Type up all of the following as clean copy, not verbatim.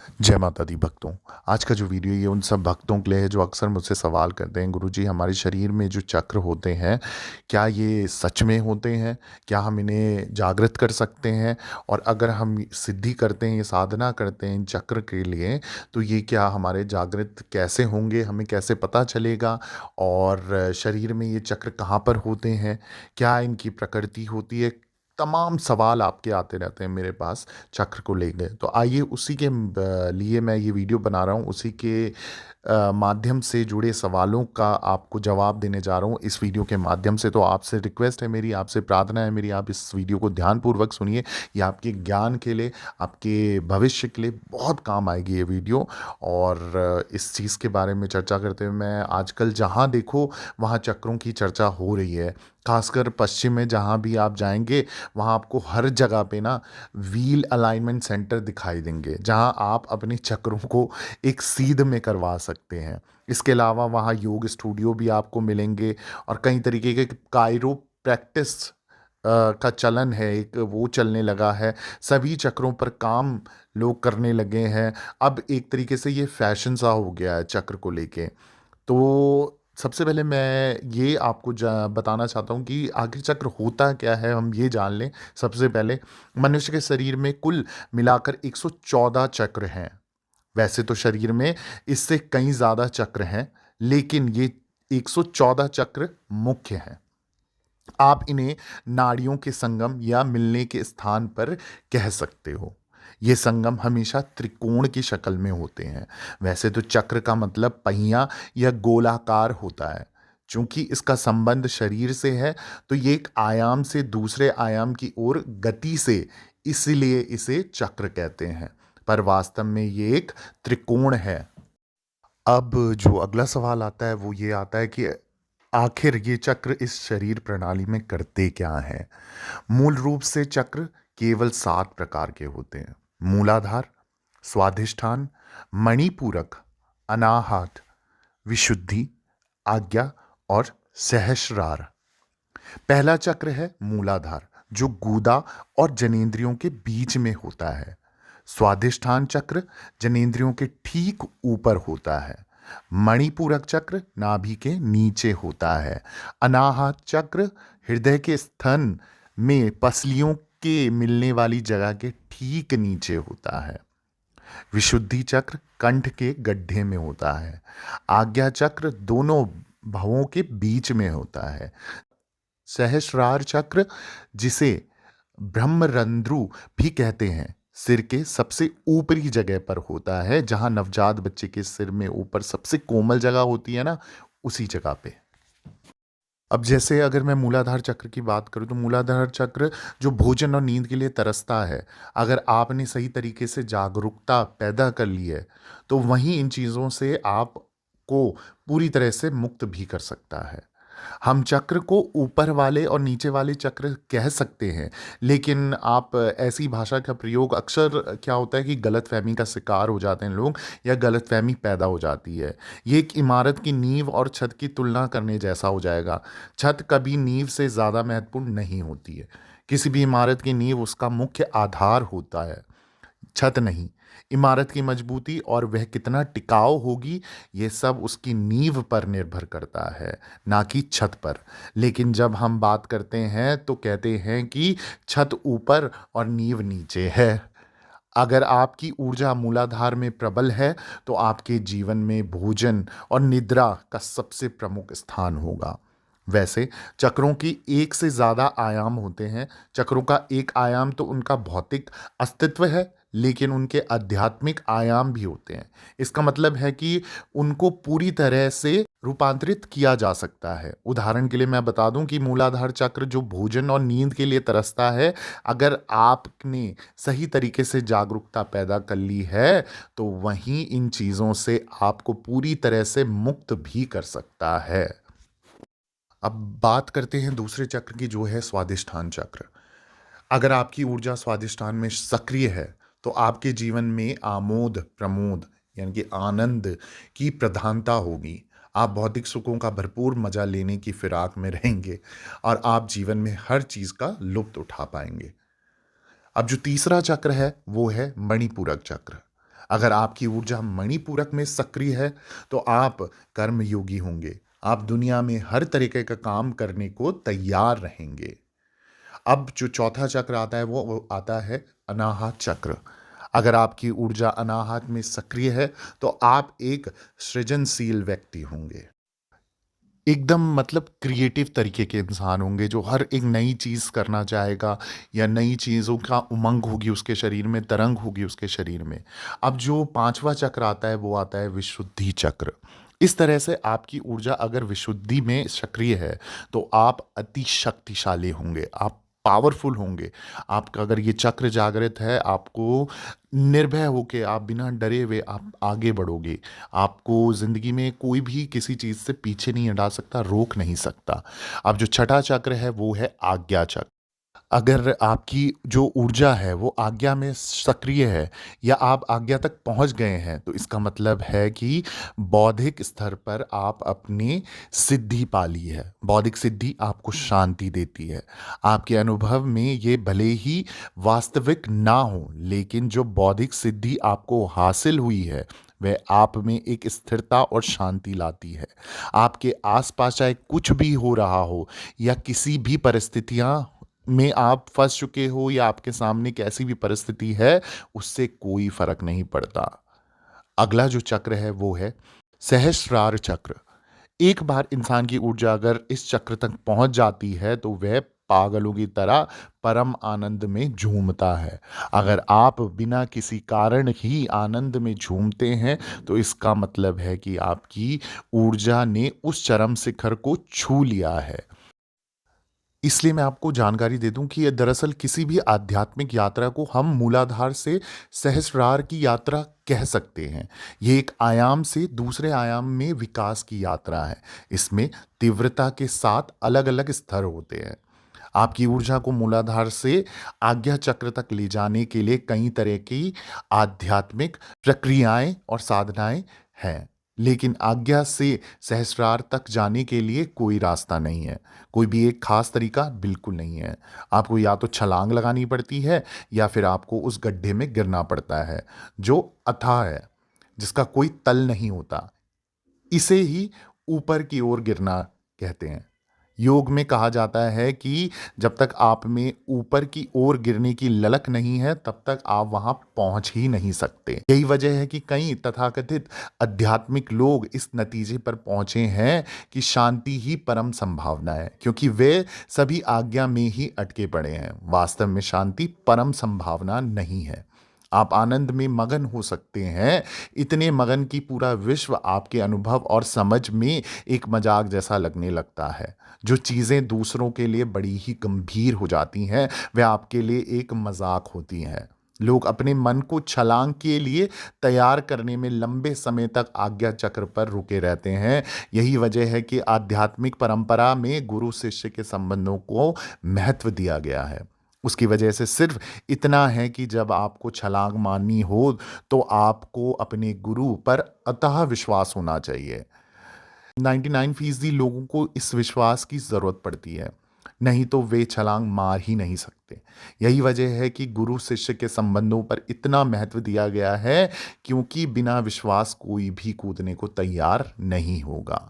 जय माता दी भक्तों। आज का जो वीडियो ये उन सब भक्तों के लिए है जो अक्सर मुझसे सवाल करते हैं, गुरुजी हमारे शरीर में जो चक्र होते हैं, क्या ये सच में होते हैं? क्या हम इन्हें जागृत कर सकते हैं? और अगर हम सिद्धि करते हैं, ये साधना करते हैं इन चक्र के लिए, तो ये क्या हमारे जागृत कैसे होंगे? हमें कैसे पता चलेगा? और शरीर में ये चक्र कहाँ पर होते हैं? क्या इनकी प्रकृति होती है? तमाम सवाल आपके आते रहते हैं मेरे पास चक्र को लेके। तो आइए उसी के लिए मैं ये वीडियो बना रहा हूँ, उसी के माध्यम से जुड़े सवालों का आपको जवाब देने जा रहा हूँ इस वीडियो के माध्यम से। तो आपसे रिक्वेस्ट है मेरी, आपसे प्रार्थना है मेरी, आप इस वीडियो को ध्यानपूर्वक सुनिए। ये आपके ज्ञान के लिए, आपके भविष्य के लिए बहुत काम आएगी ये वीडियो। और इस चीज़ के बारे में चर्चा करते हुए मैं आजकल जहाँ देखो वहाँ चक्रों की चर्चा हो रही है। खासकर पश्चिम में जहाँ भी आप जाएंगे वहाँ आपको हर जगह पे ना व्हील अलाइनमेंट सेंटर दिखाई देंगे, जहाँ आप अपने चक्रों को एक सीध में करवा सकते हैं। इसके अलावा वहाँ योग स्टूडियो भी आपको मिलेंगे और कई तरीके के कायरो प्रैक्टिस का चलन है, एक वो चलने लगा है। सभी चक्रों पर काम लोग करने लगे हैं। अब एक तरीके से ये फैशन सा हो गया है चक्र को लेके। तो सबसे पहले मैं ये आपको बताना चाहता हूँ कि आखिर चक्र होता क्या है, हम ये जान लें। सबसे पहले मनुष्य के शरीर में कुल मिलाकर 114 चक्र हैं। वैसे तो शरीर में इससे कई ज़्यादा चक्र हैं, लेकिन ये 114 चक्र मुख्य हैं। आप इन्हें नाड़ियों के संगम या मिलने के स्थान पर कह सकते हो। ये संगम हमेशा त्रिकोण की शक्ल में होते हैं। वैसे तो चक्र का मतलब पहिया या गोलाकार होता है। चूंकि इसका संबंध शरीर से है, तो ये एक आयाम से दूसरे आयाम की ओर गति से, इसलिए इसे चक्र कहते हैं। पर वास्तव में ये एक त्रिकोण है। अब जो अगला सवाल आता है वो ये आता है कि आखिर ये चक्र इस शरीर प्रणाली में करते क्या हैं? मूल रूप से चक्र केवल 7 प्रकार के होते हैं: मूलाधार, स्वाधिष्ठान, मणिपूरक, अनाहत, विशुद्धि, आज्ञा और सहस्रार। पहला चक्र है मूलाधार, जो गूदा और जनेंद्रियों के बीच में होता है। स्वादिष्ठान चक्र जनेंद्रियों के ठीक ऊपर होता है। मणिपूरक चक्र नाभि के नीचे होता है। अनाहत चक्र हृदय के स्थन में पसलियों के मिलने वाली जगह के ठीक नीचे होता है। विशुद्धि चक्र कंठ के गड्ढे में होता है। आज्ञा चक्र दोनों भवों के बीच में होता है। सहस्रार चक्र, जिसे ब्रह्मरंध्रु भी कहते हैं, सिर के सबसे ऊपरी जगह पर होता है। जहां नवजात बच्चे के सिर में ऊपर सबसे कोमल जगह होती है ना, उसी जगह पे। अब जैसे अगर मैं मूलाधार चक्र की बात करूं, तो मूलाधार चक्र जो भोजन और नींद के लिए तरसता है, अगर आपने सही तरीके से जागरूकता पैदा कर ली है, तो वहीं इन चीज़ों से आपको पूरी तरह से मुक्त भी कर सकता है। हम चक्र को ऊपर वाले और नीचे वाले चक्र कह सकते हैं, लेकिन आप ऐसी भाषा का प्रयोग अक्सर क्या होता है कि गलतफहमी का शिकार हो जाते हैं लोग, या गलतफहमी पैदा हो जाती है। ये एक इमारत की नींव और छत की तुलना करने जैसा हो जाएगा। छत कभी नींव से ज़्यादा महत्वपूर्ण नहीं होती है। किसी भी इमारत की नींव उसका मुख्य आधार होता है, छत नहीं। इमारत की मजबूती और वह कितना टिकाऊ होगी, ये सब उसकी नींव पर निर्भर करता है, ना कि छत पर। लेकिन जब हम बात करते हैं तो कहते हैं कि छत ऊपर और नींव नीचे है। अगर आपकी ऊर्जा मूलाधार में प्रबल है, तो आपके जीवन में भोजन और निद्रा का सबसे प्रमुख स्थान होगा। वैसे चक्रों की एक से ज़्यादा आयाम होते हैं। चक्रों का एक आयाम तो उनका भौतिक अस्तित्व है, लेकिन उनके आध्यात्मिक आयाम भी होते हैं। इसका मतलब है कि उनको पूरी तरह से रूपांतरित किया जा सकता है। उदाहरण के लिए मैं बता दूं कि मूलाधार चक्र जो भोजन और नींद के लिए तरसता है, अगर आपने सही तरीके से जागरूकता पैदा कर ली है, तो वहीं इन चीज़ों से आपको पूरी तरह से मुक्त भी कर सकता है। अब बात करते हैं दूसरे चक्र की, जो है स्वादिष्ठान चक्र। अगर आपकी ऊर्जा स्वादिष्ठान में सक्रिय है, तो आपके जीवन में आमोद प्रमोद यानी कि आनंद की प्रधानता होगी। आप भौतिक सुखों का भरपूर मजा लेने की फिराक में रहेंगे और आप जीवन में हर चीज का लुत्फ उठा पाएंगे। अब जो तीसरा चक्र है वो है मणिपूरक चक्र। अगर आपकी ऊर्जा मणिपूरक में सक्रिय है तो आप कर्मयोगी होंगे। आप दुनिया में हर तरीके का काम करने को तैयार रहेंगे। अब जो चौथा चक्र आता है वो आता है अनाहत चक्र। अगर आपकी ऊर्जा अनाहत में सक्रिय है तो आप एक सृजनशील व्यक्ति होंगे। एकदम मतलब क्रिएटिव तरीके के इंसान होंगे जो हर एक नई चीज़ करना चाहेगा, या नई चीज़ों का उमंग होगी उसके शरीर में, तरंग होगी उसके शरीर में। अब जो पांचवा चक्र आता है वो आता है विशुद्धि चक्र। इस तरह से आपकी ऊर्जा अगर विशुद्धि में सक्रिय है तो आप अति शक्तिशाली होंगे, आप पावरफुल होंगे। आपका अगर ये चक्र जागृत है, आपको निर्भय होके, आप बिना डरे हुए आप आगे बढ़ोगे। आपको ज़िंदगी में कोई भी किसी चीज़ से पीछे नहीं हटा सकता, रोक नहीं सकता। अब जो छठा चक्र है वो है आज्ञा चक्र। अगर आपकी जो ऊर्जा है वो आज्ञा में सक्रिय है, या आप आज्ञा तक पहुंच गए हैं, तो इसका मतलब है कि बौद्धिक स्तर पर आप अपनी सिद्धि पा ली है। बौद्धिक सिद्धि आपको शांति देती है। आपके अनुभव में ये भले ही वास्तविक ना हो, लेकिन जो बौद्धिक सिद्धि आपको हासिल हुई है वह आप में एक स्थिरता और शांति लाती है। आपके आसपास चाहे कुछ भी हो रहा हो, या किसी भी परिस्थितियां में आप फंस चुके हो, या आपके सामने कैसी भी परिस्थिति है, उससे कोई फर्क नहीं पड़ता। अगला जो चक्र है वो है सहस्रार चक्र। एक बार इंसान की ऊर्जा अगर इस चक्र तक पहुंच जाती है तो वह पागलों की तरह परम आनंद में झूमता है। अगर आप बिना किसी कारण ही आनंद में झूमते हैं तो इसका मतलब है कि आपकी ऊर्जा ने उस चरम शिखर को छू लिया है। इसलिए मैं आपको जानकारी दे दूं कि ये दरअसल किसी भी आध्यात्मिक यात्रा को हम मूलाधार से सहस्रार की यात्रा कह सकते हैं। ये एक आयाम से दूसरे आयाम में विकास की यात्रा है। इसमें तीव्रता के साथ अलग अलग स्तर होते हैं। आपकी ऊर्जा को मूलाधार से आज्ञा चक्र तक ले जाने के लिए कई तरह की आध्यात्मिक प्रक्रियाएं और साधनाएं हैं, लेकिन आज्ञा से सहस्रार तक जाने के लिए कोई रास्ता नहीं है। कोई भी एक खास तरीका बिल्कुल नहीं है। आपको या तो छलांग लगानी पड़ती है, या फिर आपको उस गड्ढे में गिरना पड़ता है जो अथाह है, जिसका कोई तल नहीं होता। इसे ही ऊपर की ओर गिरना कहते हैं। योग में कहा जाता है कि जब तक आप में ऊपर की ओर गिरने की ललक नहीं है तब तक आप वहां पहुंच ही नहीं सकते। यही वजह है कि कई तथाकथित आध्यात्मिक लोग इस नतीजे पर पहुंचे हैं कि शांति ही परम संभावना है, क्योंकि वे सभी आज्ञा में ही अटके पड़े हैं। वास्तव में शांति परम संभावना नहीं है। आप आनंद में मगन हो सकते हैं, इतने मगन की पूरा विश्व आपके अनुभव और समझ में एक मजाक जैसा लगने लगता है। जो चीज़ें दूसरों के लिए बड़ी ही गंभीर हो जाती हैं वे आपके लिए एक मजाक होती हैं। लोग अपने मन को छलांग के लिए तैयार करने में लंबे समय तक आज्ञा चक्र पर रुके रहते हैं। यही वजह है कि आध्यात्मिक परंपरा में गुरु शिष्य के संबंधों को महत्व दिया गया है। उसकी वजह से सिर्फ इतना है कि जब आपको छलांग मारनी हो तो आपको अपने गुरु पर अतः विश्वास होना चाहिए। 99% लोगों को इस विश्वास की ज़रूरत पड़ती है, नहीं तो वे छलांग मार ही नहीं सकते। यही वजह है कि गुरु शिष्य के संबंधों पर इतना महत्व दिया गया है, क्योंकि बिना विश्वास कोई भी कूदने को तैयार नहीं होगा।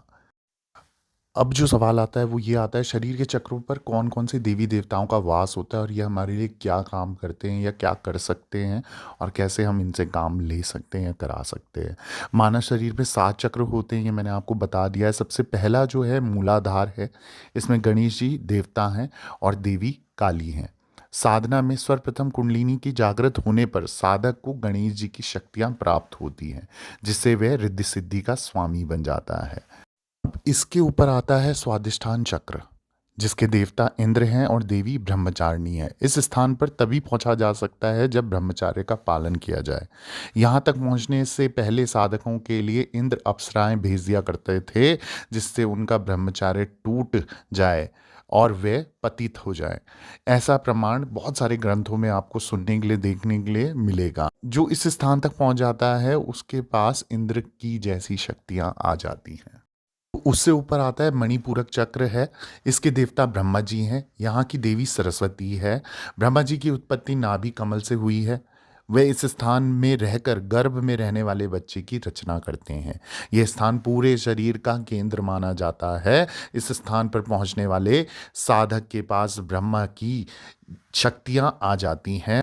अब जो सवाल आता है वो ये आता है, शरीर के चक्रों पर कौन कौन से देवी देवताओं का वास होता है और ये हमारे लिए क्या काम करते हैं या क्या कर सकते हैं, और कैसे हम इनसे काम ले सकते हैं या करा सकते हैं। मानव शरीर में 7 चक्र होते हैं, ये मैंने आपको बता दिया है। सबसे पहला जो है मूलाधार है। इसमें गणेश जी देवता हैं और देवी काली हैं। साधना में सर्वप्रथम कुंडलिनी की जागृत होने पर साधक को गणेश जी की शक्तियाँ प्राप्त होती हैं, जिससे वह रिद्धि सिद्धि का स्वामी बन जाता है। इसके ऊपर आता है स्वादिष्ठान चक्र, जिसके देवता इंद्र हैं और देवी ब्रह्मचारिणी है। इस स्थान पर तभी पहुंचा जा सकता है जब ब्रह्मचार्य का पालन किया जाए। यहाँ तक पहुंचने से पहले साधकों के लिए इंद्र अप्सराएं भेज दिया करते थे, जिससे उनका ब्रह्मचार्य टूट जाए और वे पतित हो जाए। ऐसा प्रमाण बहुत सारे ग्रंथों में आपको सुनने के लिए, देखने के लिए मिलेगा। जो इस स्थान तक पहुंच जाता है उसके पास इंद्र की जैसी शक्तियां आ जाती हैं। उससे ऊपर आता है मणिपूरक चक्र है। इसके देवता ब्रह्मा जी हैं। यहाँ की देवी सरस्वती है। ब्रह्मा जी की उत्पत्ति नाभि कमल से हुई है। वे इस स्थान में रहकर गर्भ में रहने वाले बच्चे की रचना करते हैं। यह स्थान पूरे शरीर का केंद्र माना जाता है। इस स्थान पर पहुंचने वाले साधक के पास ब्रह्मा की शक्तियां आ जाती हैं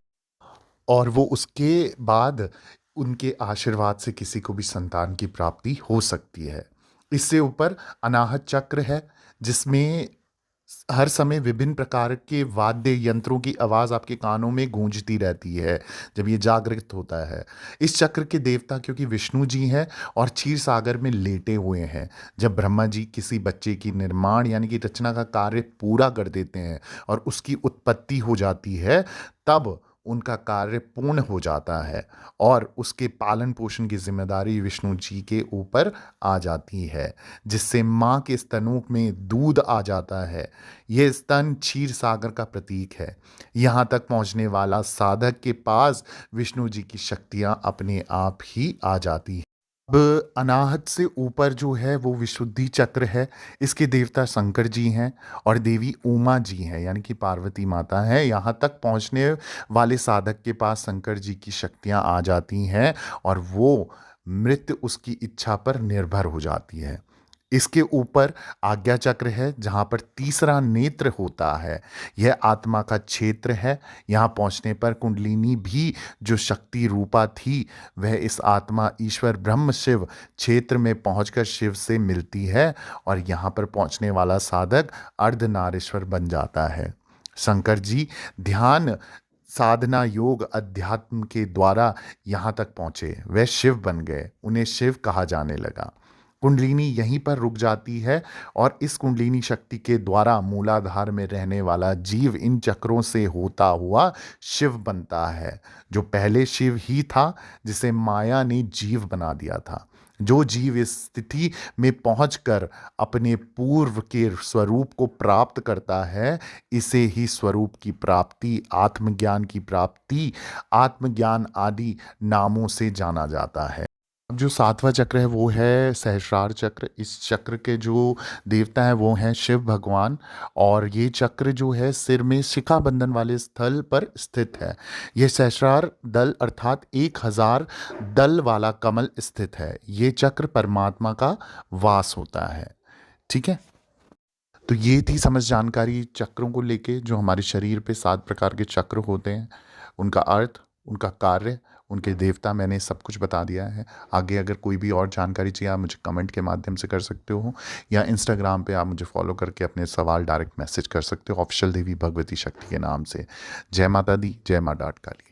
और वो उसके बाद उनके आशीर्वाद से किसी को भी संतान की प्राप्ति हो सकती है। इससे ऊपर अनाहत चक्र है, जिसमें हर समय विभिन्न प्रकार के वाद्य यंत्रों की आवाज आपके कानों में गूंजती रहती है जब ये जागृत होता है। इस चक्र के देवता क्योंकि विष्णु जी हैं और क्षीर सागर में लेटे हुए हैं। जब ब्रह्मा जी किसी बच्चे की निर्माण यानी कि रचना का कार्य पूरा कर देते हैं और उसकी उत्पत्ति हो जाती है, तब उनका कार्य पूर्ण हो जाता है और उसके पालन पोषण की जिम्मेदारी विष्णु जी के ऊपर आ जाती है, जिससे माँ के स्तनों में दूध आ जाता है। ये स्तन क्षीर सागर का प्रतीक है। यहाँ तक पहुँचने वाला साधक के पास विष्णु जी की शक्तियाँ अपने आप ही आ जाती हैं। अब अनाहत से ऊपर जो है वो विशुद्धि चक्र है। इसके देवता शंकर जी हैं और देवी उमा जी हैं, यानी कि पार्वती माता है। यहाँ तक पहुँचने वाले साधक के पास शंकर जी की शक्तियाँ आ जाती हैं और वो मृत्यु उसकी इच्छा पर निर्भर हो जाती है। इसके ऊपर आज्ञा चक्र है, जहाँ पर तीसरा नेत्र होता है। यह आत्मा का क्षेत्र है। यहाँ पहुँचने पर कुंडलिनी भी जो शक्ति रूपा थी, वह इस आत्मा ईश्वर ब्रह्म शिव क्षेत्र में पहुंचकर शिव से मिलती है और यहाँ पर पहुँचने वाला साधक अर्धनारीश्वर बन जाता है। शंकर जी ध्यान साधना योग अध्यात्म के द्वारा यहाँ तक पहुँचे, वह शिव बन गए, उन्हें शिव कहा जाने लगा। कुंडलिनी यहीं पर रुक जाती है और इस कुंडलिनी शक्ति के द्वारा मूलाधार में रहने वाला जीव इन चक्रों से होता हुआ शिव बनता है, जो पहले शिव ही था, जिसे माया ने जीव बना दिया था। जो जीव इस स्थिति में पहुंचकर अपने पूर्व के स्वरूप को प्राप्त करता है, इसे ही स्वरूप की प्राप्ति, आत्मज्ञान की प्राप्ति, आत्मज्ञान आदि नामों से जाना जाता है। अब जो सातवां चक्र है वो है सहस्रार चक्र। इस चक्र के जो देवता हैं वो हैं शिव भगवान और ये चक्र जो है सिर में शिखा बंधन वाले स्थल पर स्थित है। ये सहस्रार दल अर्थात 1000 दल वाला कमल स्थित है। ये चक्र परमात्मा का वास होता है। ठीक है, तो ये थी समझ जानकारी चक्रों को लेके। जो हमारे शरीर पे 7 प्रकार के चक्र होते हैं, उनका अर्थ, उनका कार्य, उनके देवता, मैंने सब कुछ बता दिया है। आगे अगर कोई भी और जानकारी चाहिए आप मुझे कमेंट के माध्यम से कर सकते हो या इंस्टाग्राम पे आप मुझे फॉलो करके अपने सवाल डायरेक्ट मैसेज कर सकते हो ऑफिशियल देवी भगवती शक्ति के नाम से। जय माता दी, जय माँ डाट काली।